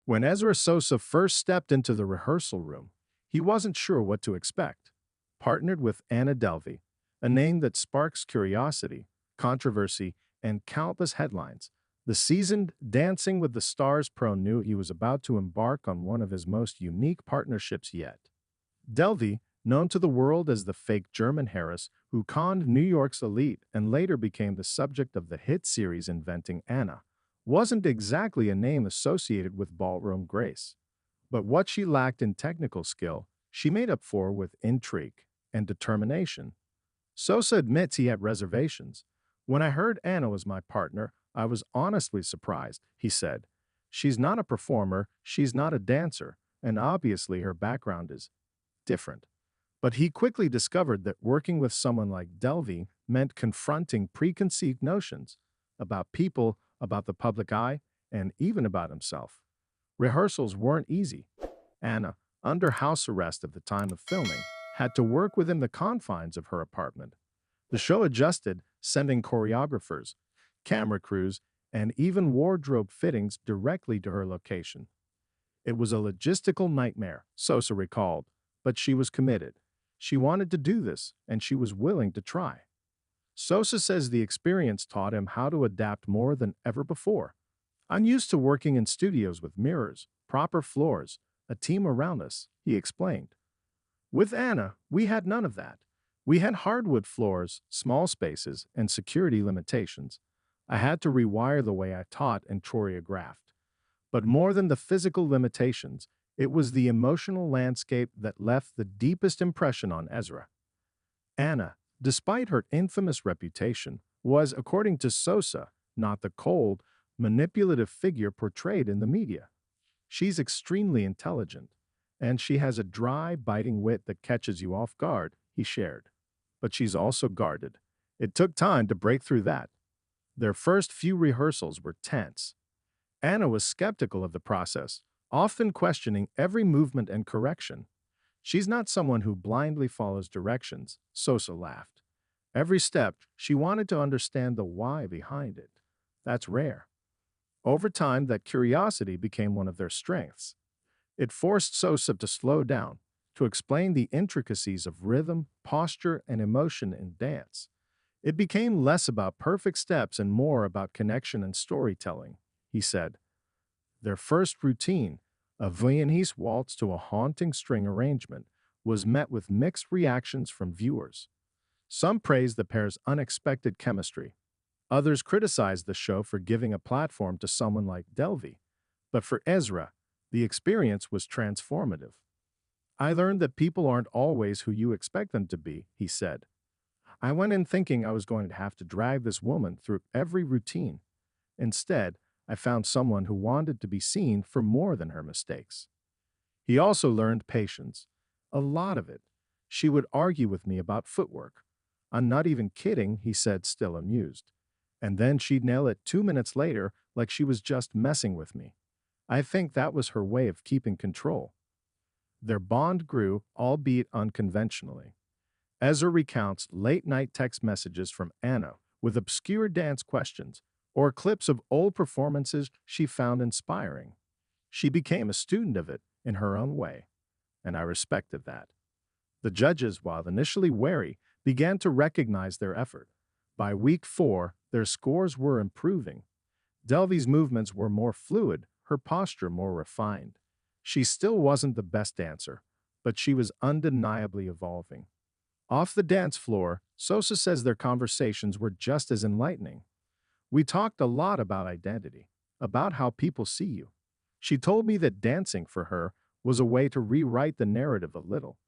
When Ezra Sosa first stepped into the rehearsal room, he wasn't sure what to expect. Partnered with Anna Delvey, a name that sparks curiosity, controversy, and countless headlines, the seasoned Dancing with the Stars pro knew he was about to embark on one of his most unique partnerships yet. Delvey, known to the world as the fake German Harris who conned New York's elite and later became the subject of the hit series Inventing Anna, wasn't exactly a name associated with ballroom grace. But what she lacked in technical skill, she made up for with intrigue and determination. Sosa admits he had reservations. When I heard Anna was my partner, I was honestly surprised, he said. She's not a performer, she's not a dancer, and obviously her background is different. But he quickly discovered that working with someone like Delvey meant confronting preconceived notions about people, about the public eye, and even about himself. Rehearsals weren't easy. Anna, under house arrest at the time of filming, had to work within the confines of her apartment. The show adjusted, sending choreographers, camera crews, and even wardrobe fittings directly to her location. It was a logistical nightmare, Sosa recalled, but she was committed. She wanted to do this, and she was willing to try. Sosa says the experience taught him how to adapt more than ever before. I'm used to working in studios with mirrors, proper floors, a team around us, he explained. With Anna, we had none of that. We had hardwood floors, small spaces, and security limitations. I had to rewire the way I taught and choreographed. But more than the physical limitations, it was the emotional landscape that left the deepest impression on Ezra. Anna, despite her infamous reputation, was, according to Sosa, not the cold, manipulative figure portrayed in the media. She's extremely intelligent, and she has a dry, biting wit that catches you off guard, he shared. But she's also guarded. It took time to break through that. Their first few rehearsals were tense. Anna was skeptical of the process, often questioning every movement and correction. She's not someone who blindly follows directions, Sosa laughed. Every step, she wanted to understand the why behind it. That's rare. Over time, that curiosity became one of their strengths. It forced Sosa to slow down, to explain the intricacies of rhythm, posture, and emotion in dance. It became less about perfect steps and more about connection and storytelling, he said. Their first routine, a Viennese waltz to a haunting string arrangement, was met with mixed reactions from viewers. Some praised the pair's unexpected chemistry. Others criticized the show for giving a platform to someone like Delvey. But for Ezra, the experience was transformative. I learned that people aren't always who you expect them to be, he said. I went in thinking I was going to have to drag this woman through every routine. Instead, I found someone who wanted to be seen for more than her mistakes. He also learned patience. A lot of it. She would argue with me about footwork. I'm not even kidding, he said, still amused. And then she'd nail it 2 minutes later like she was just messing with me. I think that was her way of keeping control. Their bond grew, albeit unconventionally. Ezra recounts late-night text messages from Anna with obscure dance questions or clips of old performances she found inspiring. She became a student of it in her own way, and I respected that. The judges, while initially wary, began to recognize their effort. By week 4, their scores were improving. Delvey's movements were more fluid, her posture more refined. She still wasn't the best dancer, but she was undeniably evolving. Off the dance floor, Sosa says their conversations were just as enlightening. We talked a lot about identity, about how people see you. She told me that dancing for her was a way to rewrite the narrative a little,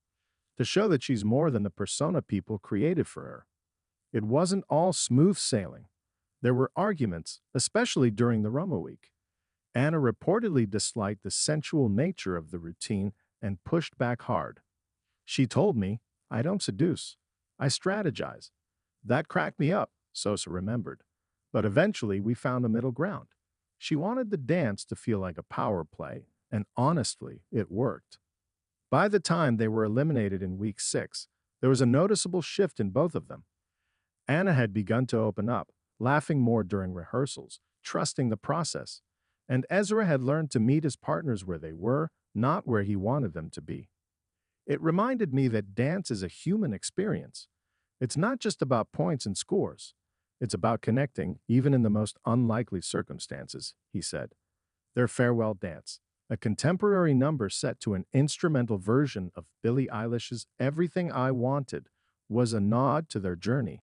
to show that she's more than the persona people created for her. It wasn't all smooth sailing. There were arguments, especially during the Roma week. Anna reportedly disliked the sensual nature of the routine and pushed back hard. She told me, I don't seduce. I strategize. That cracked me up, Sosa remembered. But eventually we found a middle ground. She wanted the dance to feel like a power play, and honestly, it worked. By the time they were eliminated in week 6, there was a noticeable shift in both of them. Anna had begun to open up, laughing more during rehearsals, trusting the process. And Ezra had learned to meet his partners where they were, not where he wanted them to be. It reminded me that dance is a human experience. It's not just about points and scores. It's about connecting, even in the most unlikely circumstances, he said. Their farewell dance, a contemporary number set to an instrumental version of Billie Eilish's Everything I Wanted, was a nod to their journey.